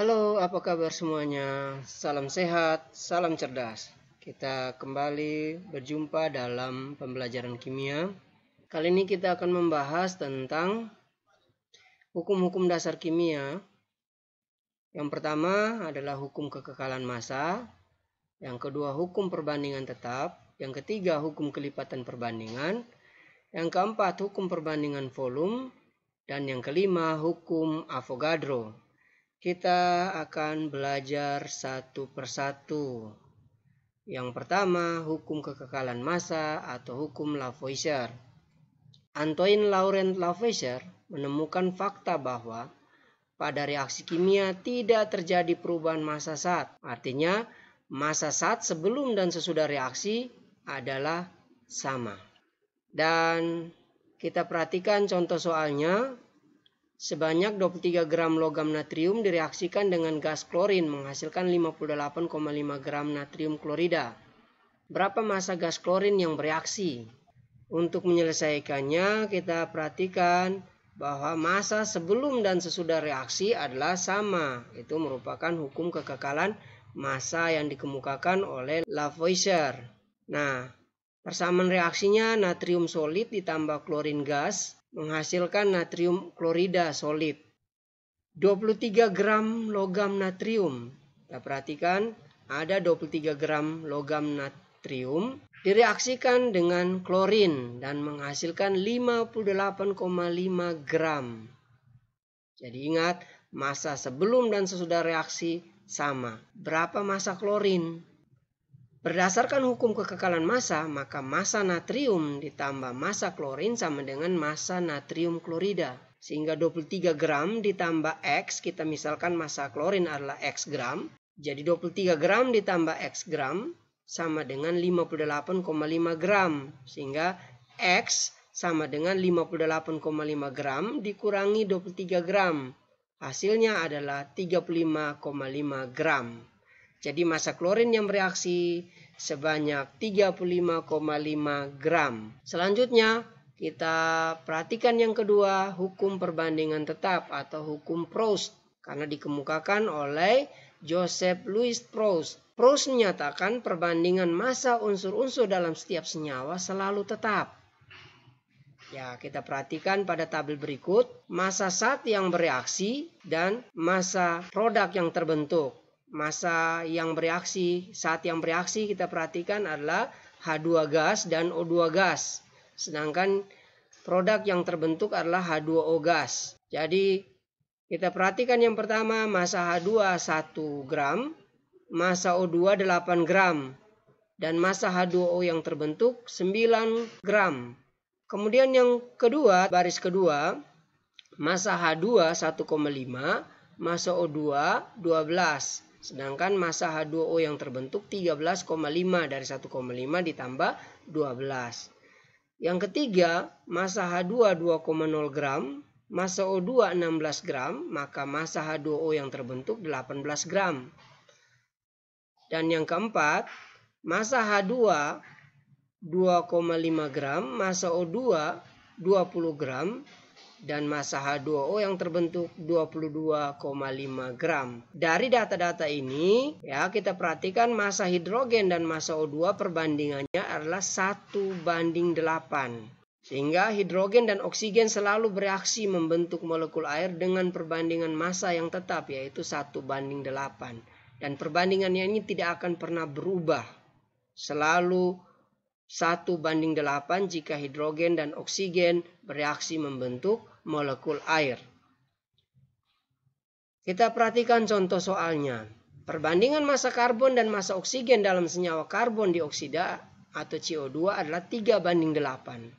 Halo, apa kabar semuanya? Salam sehat, salam cerdas. Kita kembali berjumpa dalam pembelajaran kimia. Kali ini kita akan membahas tentang hukum-hukum dasar kimia. Yang pertama adalah hukum kekekalan massa. Yang kedua, hukum perbandingan tetap. Yang ketiga, hukum kelipatan perbandingan. Yang keempat, hukum perbandingan volume. Dan yang kelima, hukum Avogadro. Kita akan belajar satu persatu. Yang pertama, hukum kekekalan massa atau hukum Lavoisier. Antoine Laurent Lavoisier menemukan fakta bahwa pada reaksi kimia tidak terjadi perubahan massa zat. Artinya, massa zat sebelum dan sesudah reaksi adalah sama. Dan kita perhatikan contoh soalnya. Sebanyak 23 gram logam natrium direaksikan dengan gas klorin menghasilkan 58,5 gram natrium klorida. Berapa massa gas klorin yang bereaksi? Untuk menyelesaikannya kita perhatikan bahwa massa sebelum dan sesudah reaksi adalah sama. Itu merupakan hukum kekekalan massa yang dikemukakan oleh Lavoisier. Nah, persamaan reaksinya natrium solid ditambah klorin gas menghasilkan natrium klorida solid. 23 gram logam natrium. Kita perhatikan ada 23 gram logam natrium direaksikan dengan klorin dan menghasilkan 58,5 gram. Jadi ingat, massa sebelum dan sesudah reaksi sama. Berapa massa klorin? Berdasarkan hukum kekekalan massa, maka massa natrium ditambah massa klorin sama dengan massa natrium klorida. Sehingga 23 gram ditambah X, kita misalkan massa klorin adalah X gram. Jadi 23 gram ditambah X gram sama dengan 58,5 gram. Sehingga X sama dengan 58,5 gram dikurangi 23 gram. Hasilnya adalah 35,5 gram. Jadi massa klorin yang bereaksi sebanyak 35,5 gram. Selanjutnya kita perhatikan yang kedua, hukum perbandingan tetap atau hukum Proust. Karena dikemukakan oleh Joseph Louis Proust. Proust menyatakan perbandingan massa unsur-unsur dalam setiap senyawa selalu tetap. Ya, kita perhatikan pada tabel berikut, massa zat yang bereaksi dan massa produk yang terbentuk. Massa yang bereaksi, saat yang bereaksi kita perhatikan adalah H2 gas dan O2 gas. Sedangkan produk yang terbentuk adalah H2O gas. Jadi kita perhatikan yang pertama, massa H2 1 gram, massa O2 8 gram, dan massa H2O yang terbentuk 9 gram. Kemudian yang kedua, baris kedua, massa H2 1,5, massa O2 12. Sedangkan massa H2O yang terbentuk 13,5 dari 1,5 ditambah 12. Yang ketiga, massa H2 2,0 gram, massa O2 16 gram, maka massa H2O yang terbentuk 18 gram. Dan yang keempat, massa H2 2,5 gram, massa O2 20 gram, dan massa H2O yang terbentuk 22,5 gram. Dari data-data ini, ya kita perhatikan massa hidrogen dan massa O2 perbandingannya adalah 1:8. Sehingga hidrogen dan oksigen selalu bereaksi membentuk molekul air dengan perbandingan massa yang tetap, yaitu 1:8. Dan perbandingannya ini tidak akan pernah berubah. Selalu 1:8 jika hidrogen dan oksigen bereaksi membentuk molekul air. Kita perhatikan contoh soalnya. Perbandingan massa karbon dan massa oksigen dalam senyawa karbon dioksida atau CO2 adalah 3:8.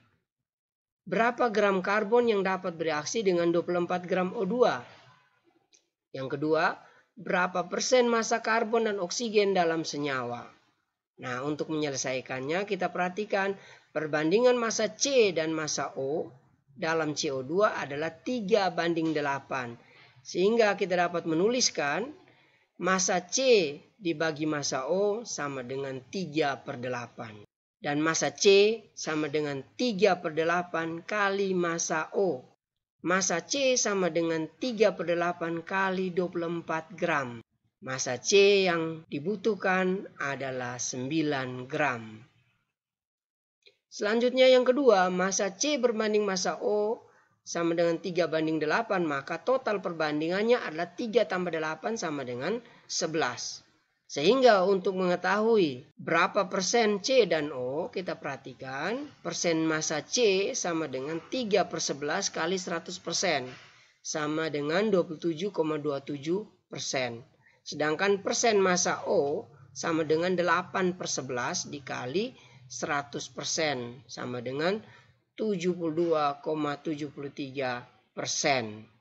Berapa gram karbon yang dapat bereaksi dengan 24 gram O2? Yang kedua, berapa persen massa karbon dan oksigen dalam senyawa? Nah, untuk menyelesaikannya kita perhatikan perbandingan massa C dan massa O dalam CO2 adalah 3:8. Sehingga kita dapat menuliskan massa C dibagi massa O sama dengan 3/8. Dan massa C sama dengan 3/8 kali massa O. Massa C sama dengan 3/8 kali 24 gram. Massa C yang dibutuhkan adalah 9 gram. Selanjutnya yang kedua, massa C berbanding massa O sama dengan 3/8, maka total perbandingannya adalah 3 tambah 8 sama dengan 11. Sehingga untuk mengetahui berapa persen C dan O, kita perhatikan persen massa C sama dengan 3/11 kali 100%, sama dengan 27,27%. Sedangkan persen massa O sama dengan 8/11 dikali 100%, sama dengan 72,73%.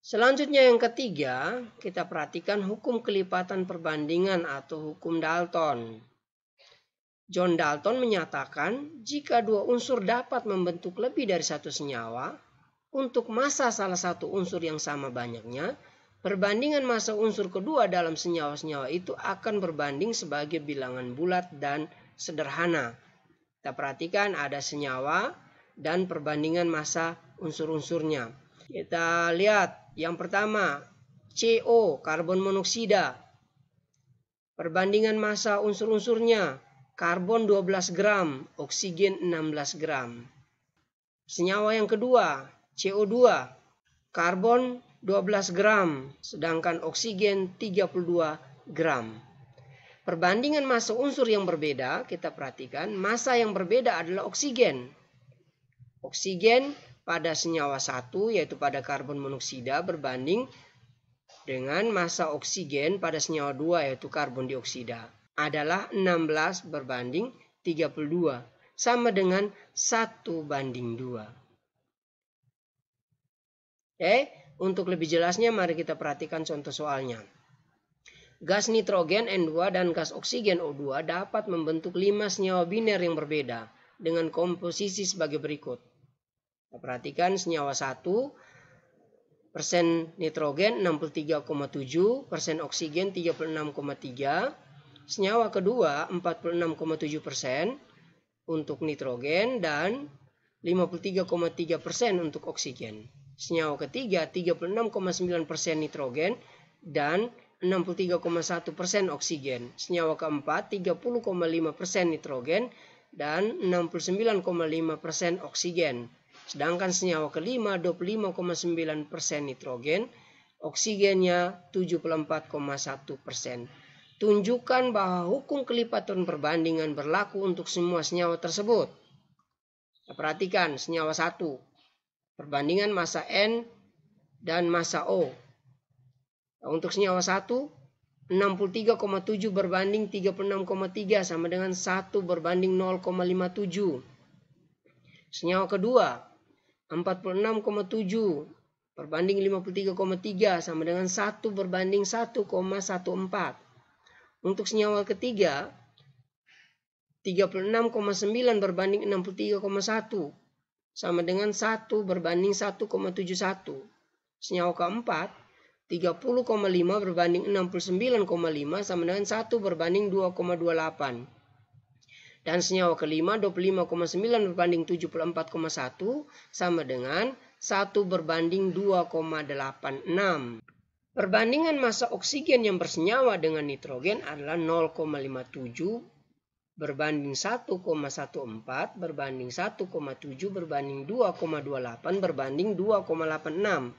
Selanjutnya yang ketiga, kita perhatikan hukum kelipatan perbandingan atau hukum Dalton. John Dalton menyatakan jika dua unsur dapat membentuk lebih dari satu senyawa, untuk massa salah satu unsur yang sama banyaknya, perbandingan massa unsur kedua dalam senyawa-senyawa itu akan berbanding sebagai bilangan bulat dan sederhana. Kita perhatikan ada senyawa dan perbandingan massa unsur-unsurnya. Kita lihat yang pertama, CO, karbon monoksida. Perbandingan massa unsur-unsurnya, karbon 12 gram, oksigen 16 gram. Senyawa yang kedua, CO2, karbon 12 gram, sedangkan oksigen 32 gram. Perbandingan massa unsur yang berbeda, kita perhatikan, massa yang berbeda adalah oksigen. Oksigen pada senyawa 1, yaitu pada karbon monoksida, berbanding dengan massa oksigen pada senyawa 2, yaitu karbon dioksida, adalah 16 berbanding 32, sama dengan 1/2. Untuk lebih jelasnya mari kita perhatikan contoh soalnya. Gas nitrogen N2 dan gas oksigen O2 dapat membentuk 5 senyawa biner yang berbeda dengan komposisi sebagai berikut. Kita perhatikan senyawa 1, persen nitrogen 63,7, persen oksigen 36,3, senyawa kedua 46,7% untuk nitrogen dan 53,3% untuk oksigen. Senyawa ketiga 36,9% nitrogen dan 63,1% oksigen. Senyawa keempat 30,5% nitrogen dan 69,5% oksigen. Sedangkan senyawa kelima 25,9% nitrogen, oksigennya 74,1%. Tunjukkan bahwa hukum kelipatan perbandingan berlaku untuk semua senyawa tersebut. Perhatikan senyawa 1. Perbandingan massa N dan massa O. Untuk senyawa 1, 63,7 berbanding 36,3 sama dengan 1 berbanding 0,57. Senyawa kedua, 46,7 berbanding 53,3 sama dengan 1 berbanding 1,14. Untuk senyawa ketiga, 36,9 berbanding 63,1. Sama dengan 1 berbanding 1,71. Senyawa keempat, 30,5 berbanding 69,5 sama dengan 1 berbanding 2,28. Dan senyawa kelima, 25,9 berbanding 74,1 sama dengan 1 berbanding 2,86. Perbandingan massa oksigen yang bersenyawa dengan nitrogen adalah 0,57 berbanding 1,14 berbanding 1,7 berbanding 2,28 berbanding 2,86.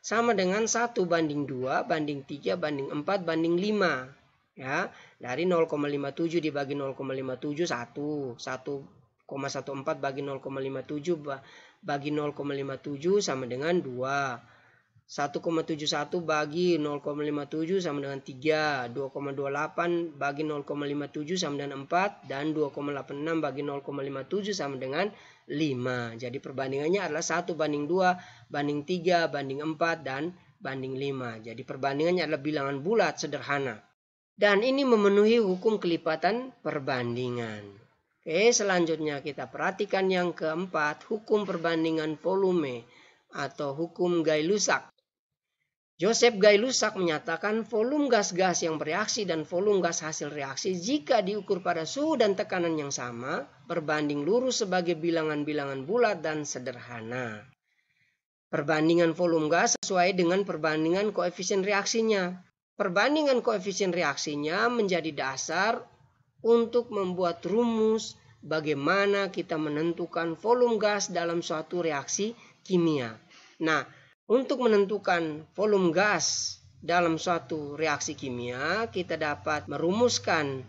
Sama dengan 1 banding 2 banding 3 banding 4 banding 5. Ya, dari 0,57 dibagi 0,57 1. 1,14 bagi 0,57 bagi 0,57 sama dengan 2. 1,71 bagi 0,57 sama dengan 3, 2,28 bagi 0,57 sama dengan 4, dan 2,86 bagi 0,57 sama dengan 5. Jadi perbandingannya adalah 1 banding 2, banding 3, banding 4, dan banding 5. Jadi perbandingannya adalah bilangan bulat sederhana. Dan ini memenuhi hukum kelipatan perbandingan. Oke, selanjutnya kita perhatikan yang keempat, hukum perbandingan volume atau hukum Gay-Lussac. Joseph Gay-Lussac menyatakan volume gas-gas yang bereaksi dan volume gas hasil reaksi jika diukur pada suhu dan tekanan yang sama berbanding lurus sebagai bilangan-bilangan bulat dan sederhana. Perbandingan volume gas sesuai dengan perbandingan koefisien reaksinya. Perbandingan koefisien reaksinya menjadi dasar untuk membuat rumus bagaimana kita menentukan volume gas dalam suatu reaksi kimia. Nah, untuk menentukan volume gas dalam suatu reaksi kimia, kita dapat merumuskan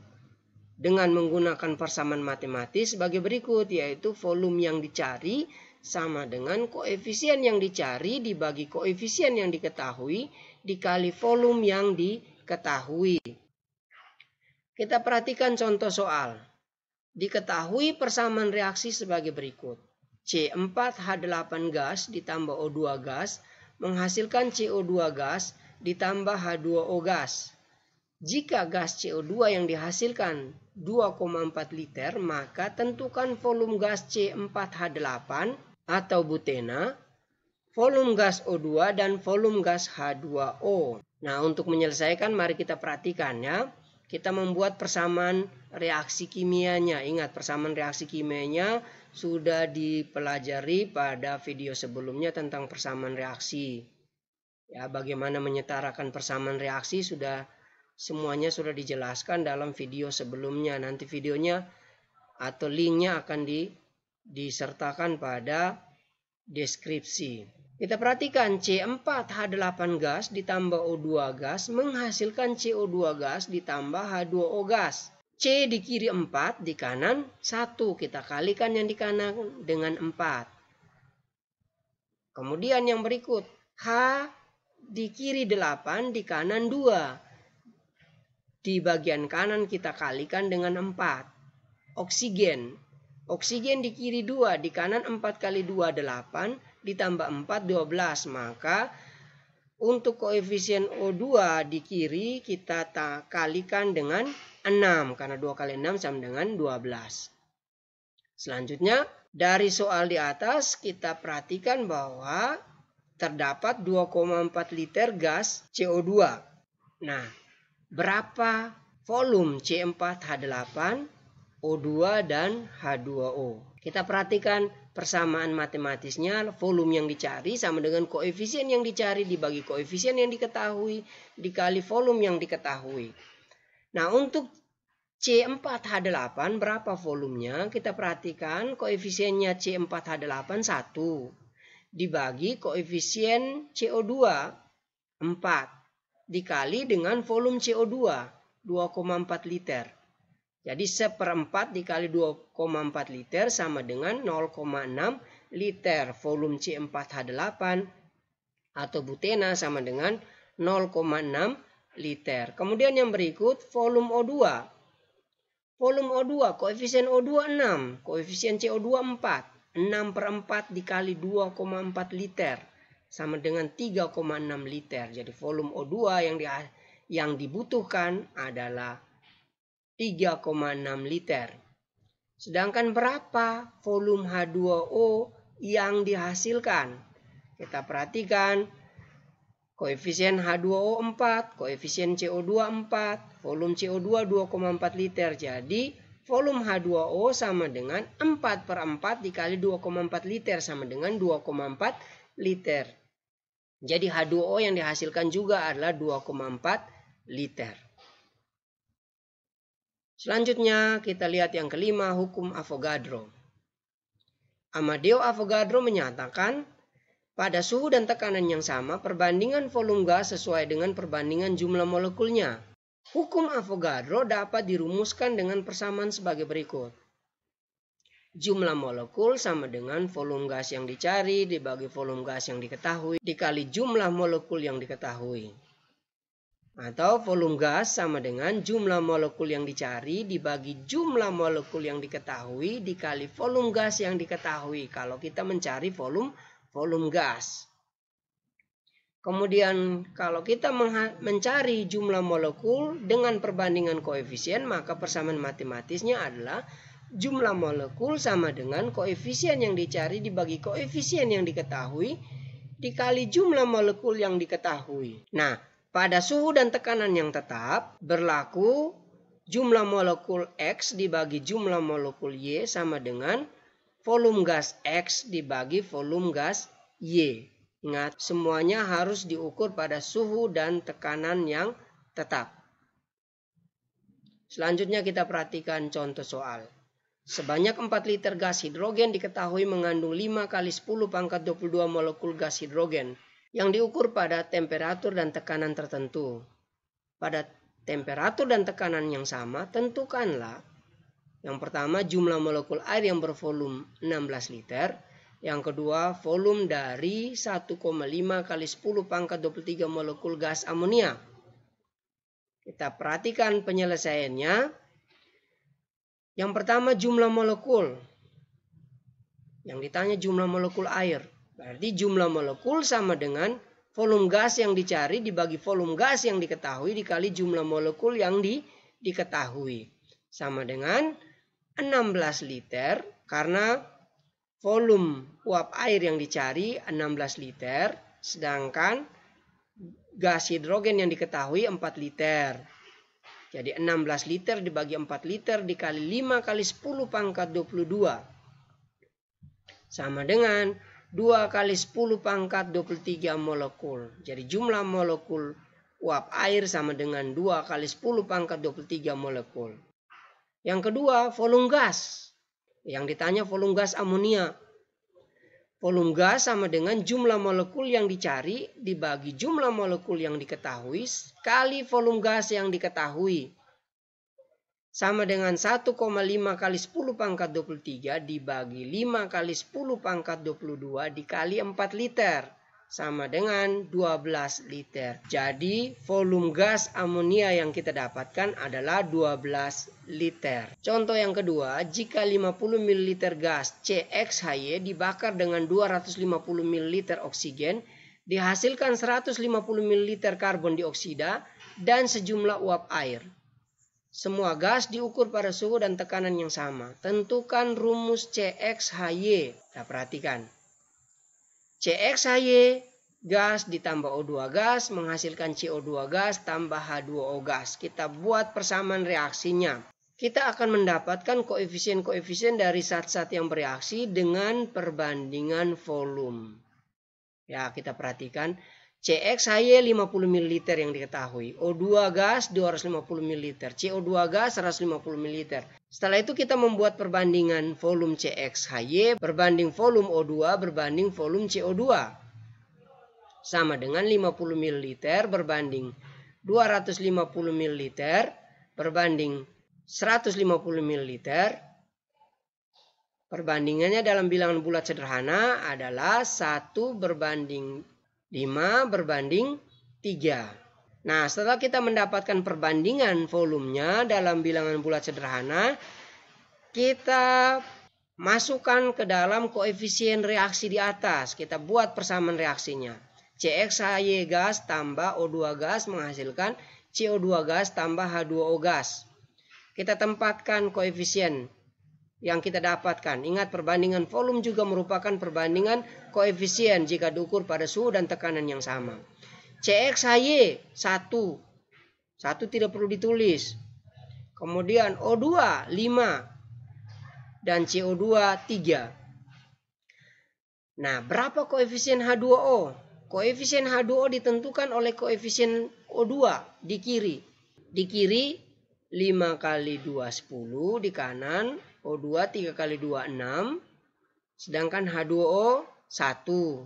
dengan menggunakan persamaan matematis sebagai berikut, yaitu volume yang dicari sama dengan koefisien yang dicari dibagi koefisien yang diketahui dikali volume yang diketahui. Kita perhatikan contoh soal. Diketahui persamaan reaksi sebagai berikut. C4H8 gas ditambah O2 gas menghasilkan CO2 gas ditambah H2O gas. Jika gas CO2 yang dihasilkan 2,4 liter, maka tentukan volume gas C4H8 atau butena, volume gas O2 dan volume gas H2O. Nah, untuk menyelesaikan mari kita perhatikan ya. Kita membuat persamaan reaksi kimianya. Ingat, persamaan reaksi kimianya sudah dipelajari pada video sebelumnya tentang persamaan reaksi. Ya, bagaimana menyetarakan persamaan reaksi semuanya sudah dijelaskan dalam video sebelumnya. Nanti videonya atau linknya akan disertakan pada deskripsi. Kita perhatikan C4H8 gas ditambah O2 gas menghasilkan CO2 gas ditambah H2O gas. C di kiri 4, di kanan 1. Kita kalikan yang di kanan dengan 4. Kemudian yang berikut. H di kiri 8, di kanan 2. Di bagian kanan kita kalikan dengan 4. Oksigen. Oksigen di kiri 2, di kanan 4 kali 2, 8. Ditambah 4, 12. Maka untuk koefisien O2 di kiri kita kalikan dengan 6. Karena 2 kali 6 sama dengan 12. Selanjutnya dari soal di atas kita perhatikan bahwa terdapat 2,4 liter gas CO2. Nah, berapa volume C4H8, O2 dan H2O? Kita perhatikan persamaan matematisnya, volume yang dicari sama dengan koefisien yang dicari dibagi koefisien yang diketahui dikali volume yang diketahui. Nah, untuk C4H8 berapa volumenya? Kita perhatikan koefisiennya C4H8 1 dibagi koefisien CO2 4 dikali dengan volume CO2 2,4 liter. Jadi 1/4 dikali 2,4 liter sama dengan 0,6 liter. Volume C4H8 atau butena sama dengan 0,6 liter. Kemudian yang berikut volume O2. Volume O2, koefisien O2 6, koefisien CO2 4. 6/4 dikali 2,4 liter sama dengan 3,6 liter. Jadi volume O2 yang dibutuhkan adalah 3,6 liter. Sedangkan berapa volume H2O yang dihasilkan? Kita perhatikan koefisien H2O 4, koefisien CO2 4, volume CO2 2,4 liter. Jadi volume H2O sama dengan 4/4 dikali 2,4 liter sama dengan 2,4 liter. Jadi H2O yang dihasilkan juga adalah 2,4 liter. Selanjutnya kita lihat yang kelima, hukum Avogadro. Amadeo Avogadro menyatakan pada suhu dan tekanan yang sama perbandingan volume gas sesuai dengan perbandingan jumlah molekulnya. Hukum Avogadro dapat dirumuskan dengan persamaan sebagai berikut. Jumlah molekul sama dengan volume gas yang dicari dibagi volume gas yang diketahui dikali jumlah molekul yang diketahui. Atau volume gas sama dengan jumlah molekul yang dicari dibagi jumlah molekul yang diketahui dikali volume gas yang diketahui kalau kita mencari volume gas. Kemudian kalau kita mencari jumlah molekul dengan perbandingan koefisien, maka persamaan matematisnya adalah jumlah molekul sama dengan koefisien yang dicari dibagi koefisien yang diketahui dikali jumlah molekul yang diketahui. Nah, pada suhu dan tekanan yang tetap berlaku jumlah molekul X dibagi jumlah molekul Y sama dengan volume gas X dibagi volume gas Y. Ingat, semuanya harus diukur pada suhu dan tekanan yang tetap. Selanjutnya kita perhatikan contoh soal. Sebanyak 4 liter gas hidrogen diketahui mengandung 5 kali 10 pangkat 22 molekul gas hidrogen yang diukur pada temperatur dan tekanan tertentu. Pada temperatur dan tekanan yang sama, tentukanlah yang pertama jumlah molekul air yang bervolume 16 liter. Yang kedua, volume dari 1,5 kali 10 pangkat 23 molekul gas amonia. Kita perhatikan penyelesaiannya. Yang pertama jumlah molekul. Yang ditanya jumlah molekul air. Berarti jumlah molekul sama dengan volume gas yang dicari dibagi volume gas yang diketahui dikali jumlah molekul yang diketahui. Sama dengan 16 liter karena volume uap air yang dicari 16 liter. Sedangkan gas hidrogen yang diketahui 4 liter. Jadi 16 liter dibagi 4 liter dikali 5 kali 10 pangkat 22. Sama dengan 2 kali 10 pangkat 23 molekul. Jadi jumlah molekul uap air sama dengan 2 kali 10 pangkat 23 molekul. Yang kedua, volume gas. Yang ditanya volume gas amonia. Volume gas sama dengan jumlah molekul yang dicari dibagi jumlah molekul yang diketahui kali volume gas yang diketahui. Sama dengan 1,5 kali 10 pangkat 23 dibagi 5 kali 10 pangkat 22 dikali 4 liter. Sama dengan 12 liter. Jadi volume gas amonia yang kita dapatkan adalah 12 liter. Contoh yang kedua, jika 50 ml gas CXHY dibakar dengan 250 ml oksigen, dihasilkan 150 ml karbon dioksida dan sejumlah uap air. Semua gas diukur pada suhu dan tekanan yang sama. Tentukan rumus CXHY. Kita perhatikan. CXHY gas ditambah O2 gas menghasilkan CO2 gas tambah H2O gas. Kita buat persamaan reaksinya. Kita akan mendapatkan koefisien-koefisien dari zat-zat yang bereaksi dengan perbandingan volume. Ya, kita perhatikan. CXHY 50 ml yang diketahui. O2 gas 250 ml. CO2 gas 150 ml. Setelah itu kita membuat perbandingan volume CXHY berbanding volume O2 berbanding volume CO2. Sama dengan 50 ml berbanding 250 ml berbanding 150 ml. Perbandingannya dalam bilangan bulat sederhana adalah 1 berbanding 5 berbanding 3. Nah, setelah kita mendapatkan perbandingan volumenya dalam bilangan bulat sederhana, kita masukkan ke dalam koefisien reaksi di atas. Kita buat persamaan reaksinya. CXHY gas tambah O2 gas menghasilkan CO2 gas tambah H2O gas. Kita tempatkan koefisien yang kita dapatkan. Ingat, perbandingan volume juga merupakan perbandingan koefisien jika diukur pada suhu dan tekanan yang sama. CXHY 1 tidak perlu ditulis. Kemudian O2 5 dan CO2 3. Nah, berapa koefisien H2O? Koefisien H2O ditentukan oleh koefisien O2 di kiri. Di kiri 5 kali 2 10, di kanan O2 3 kali 2 6, sedangkan H2O 1.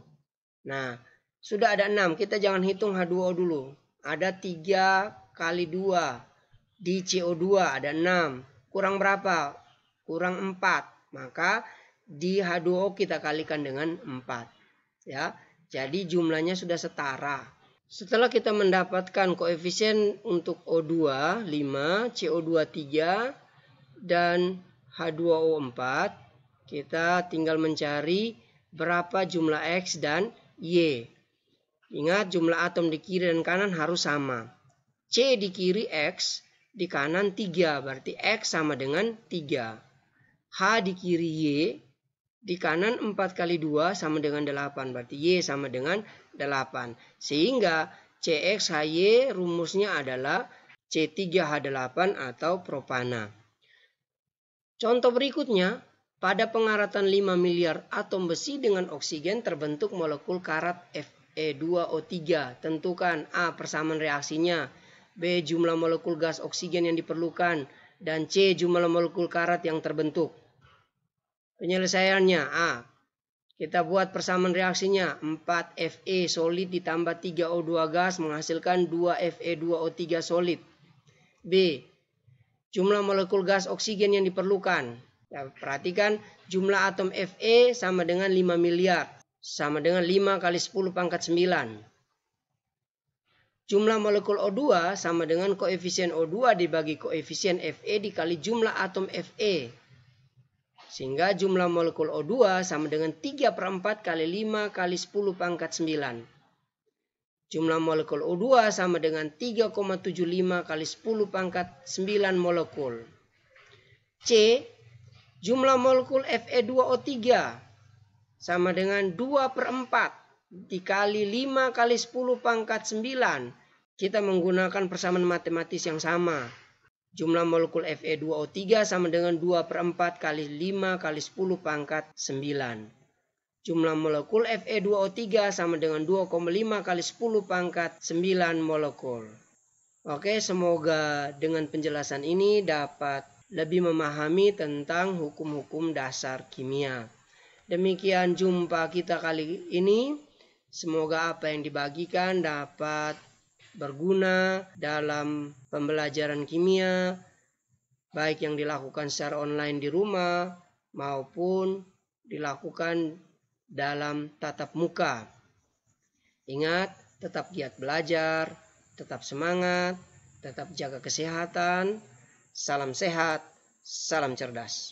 Nah, sudah ada 6, kita jangan hitung H2O dulu. Ada 3 kali 2, di CO2 ada 6, kurang berapa? Kurang 4, maka di H2O kita kalikan dengan 4. Ya, jadi jumlahnya sudah setara. Setelah kita mendapatkan koefisien untuk O2 5, CO2 3, dan H2O 4, kita tinggal mencari berapa jumlah X dan Y. Ingat, jumlah atom di kiri dan kanan harus sama. C di kiri X, di kanan 3, berarti X sama dengan 3. H di kiri Y, Di kanan 4 kali 2 sama dengan 8. Berarti Y sama dengan 8. Sehingga CXHY rumusnya adalah C3H8 atau propana. Contoh berikutnya, pada pengaratan 5 miliar atom besi dengan oksigen terbentuk molekul karat Fe2O3. Tentukan A. Persamaan reaksinya, B. Jumlah molekul gas oksigen yang diperlukan, dan C. Jumlah molekul karat yang terbentuk. Penyelesaiannya A. Kita buat persamaan reaksinya. 4 Fe solid ditambah 3 O2 gas menghasilkan 2 Fe2O3 solid. B. Jumlah molekul gas oksigen yang diperlukan. Ya, perhatikan jumlah atom Fe sama dengan 5 miliar. Sama dengan 5 kali 10 pangkat 9. Jumlah molekul O2 sama dengan koefisien O2 dibagi koefisien Fe dikali jumlah atom Fe. Sehingga jumlah molekul O2 sama dengan 3/4 kali 5 kali 10 pangkat 9. Jumlah molekul O2 sama dengan 3,75 kali 10 pangkat 9 molekul. C. Jumlah molekul Fe2O3 sama dengan 2/4 dikali 5 kali 10 pangkat 9. Kita menggunakan persamaan matematis yang sama. Jumlah molekul Fe2O3 sama dengan 2/4 kali 5 kali 10 pangkat 9. Jumlah molekul Fe2O3 sama dengan 2,5 kali 10 pangkat 9 molekul. Oke, semoga dengan penjelasan ini dapat lebih memahami tentang hukum-hukum dasar kimia. Demikian jumpa kita kali ini. Semoga apa yang dibagikan dapat berguna dalam pembelajaran kimia, baik yang dilakukan secara online di rumah maupun dilakukan dalam tatap muka. Ingat, tetap giat belajar, tetap semangat, tetap jaga kesehatan. Salam sehat, salam cerdas.